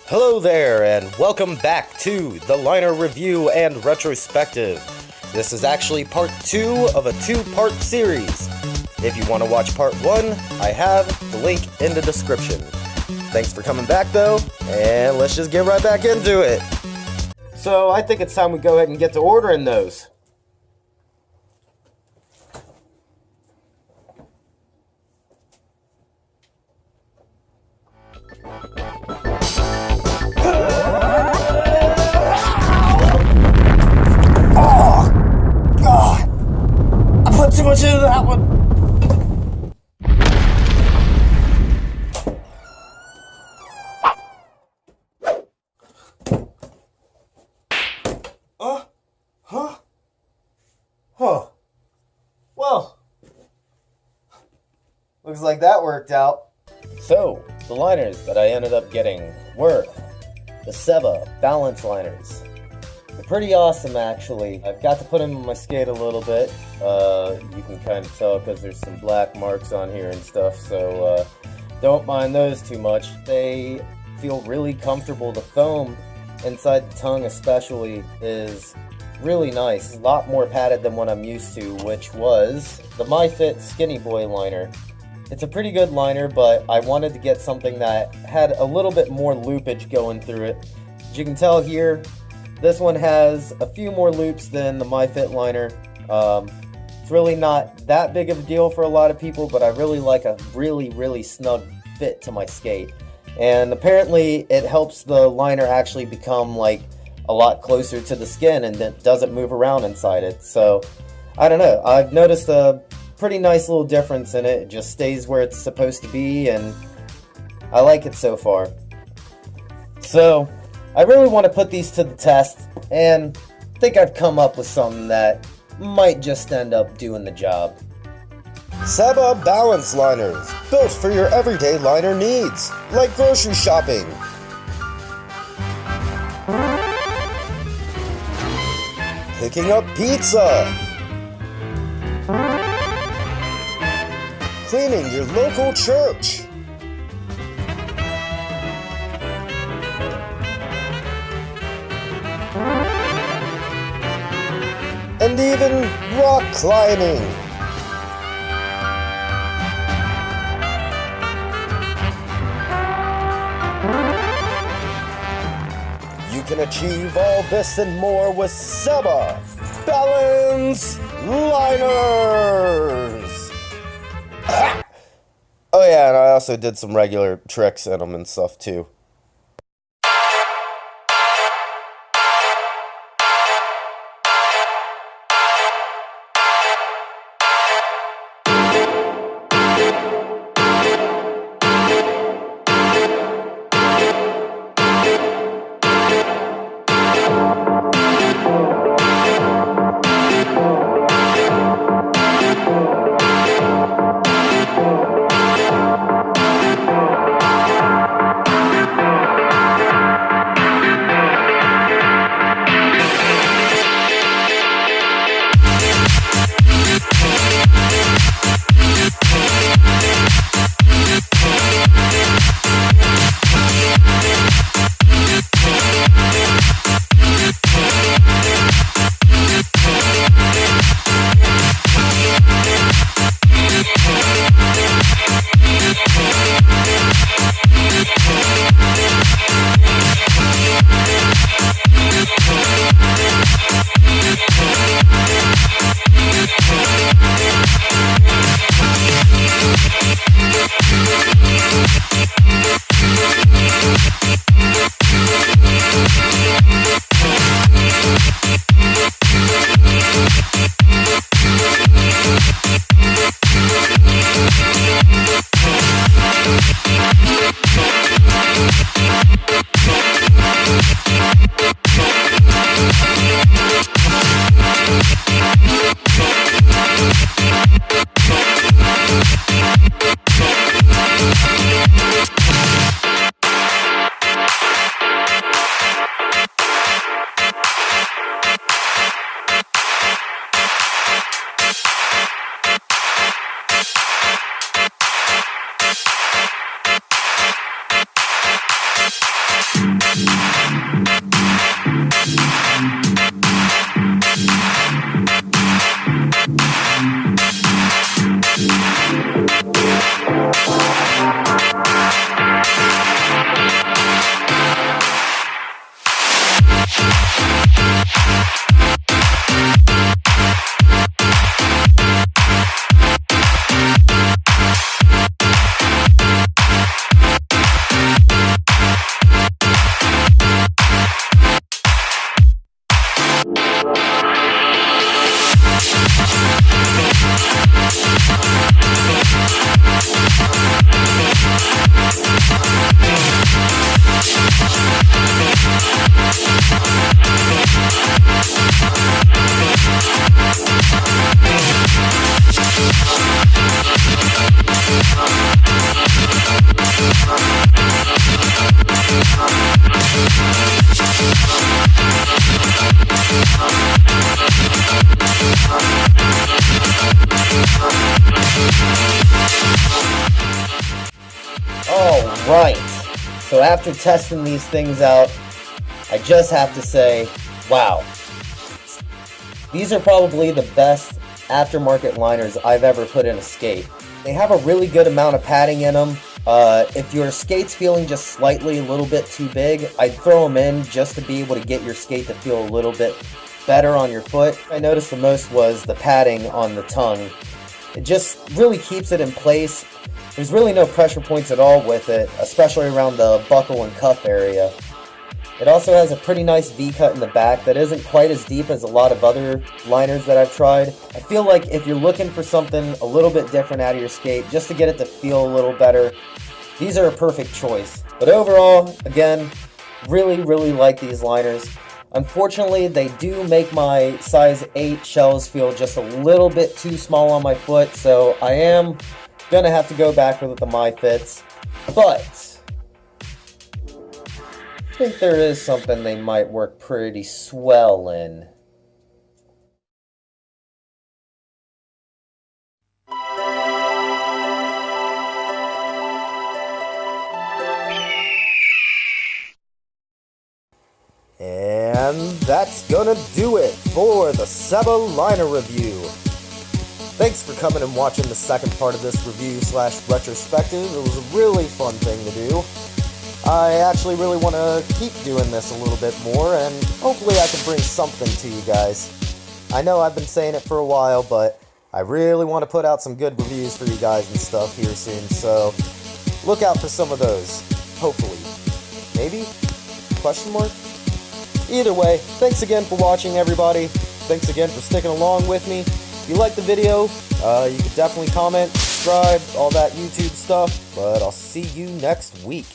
Hello there, and welcome back to the Liner Review and Retrospective. This is actually part 2 of a 2-part series. If you want to watch part 1, I have the link in the description. Thanks for coming back though, and let's just get right back into it. So I think it's time we go ahead and get to ordering those. Oh, God! I put too much into that one! Well, looks like that worked out. So, the liners that I ended up getting were the Seba balance liners. They're pretty awesome, actually. I've got to put them on my skate a little bit. You can kind of tell because there's some black marks on here and stuff, so don't mind those too much. They feel really comfortable. The foam inside the tongue especially is really nice. A lot more padded than what I'm used to, which was the MyFit Skinny Boy liner. It's a pretty good liner, but I wanted to get something that had a little bit more loopage going through it. As you can tell here, this one has a few more loops than the MyFit liner. It's really not that big of a deal for a lot of people, but I really like a really snug fit to my skate. And apparently it helps the liner actually become like a lot closer to the skin, and it doesn't move around inside it. So I don't know, I've noticed a pretty nice little difference in it. It just stays where it's supposed to be, and I like it so far. So I really want to put these to the test, and I think I've come up with something that might just end up doing the job. Seba balance liners, built for your everyday liner needs, like grocery shopping, picking up pizza, cleaning your local church, and even rock climbing. You can achieve all this and more with Seba balance liners. Oh yeah, and I also did some regular tricks in them and stuff too. So after testing these things out, I just have to say, wow. These are probably the best aftermarket liners I've ever put in a skate. They have a really good amount of padding in them. If your skate's feeling just slightly a little bit too big, I'd throw them in just to be able to get your skate to feel a little bit better on your foot. I noticed the most was the padding on the tongue. It just really keeps it in place. There's really no pressure points at all with it, especially around the buckle and cuff area. It also has a pretty nice V-cut in the back that isn't quite as deep as a lot of other liners that I've tried. I feel like if you're looking for something a little bit different out of your skate, just to get it to feel a little better, these are a perfect choice. But overall, again, really like these liners. Unfortunately, they do make my size 8 shells feel just a little bit too small on my foot, so I am gonna have to go back with the MyFits. But I think there is something they might work pretty swell in. And that's gonna do it for the Seba liner review. Thanks for coming and watching the second part of this review / retrospective. It was a really fun thing to do. I actually really want to keep doing this a little bit more, and hopefully I can bring something to you guys. I know I've been saying it for a while, but I really want to put out some good reviews for you guys and stuff here soon, so look out for some of those. Hopefully. Maybe? Question mark? Either way, thanks again for watching, everybody. Thanks again for sticking along with me. If you liked the video, you can definitely comment, subscribe, all that YouTube stuff, but I'll see you next week.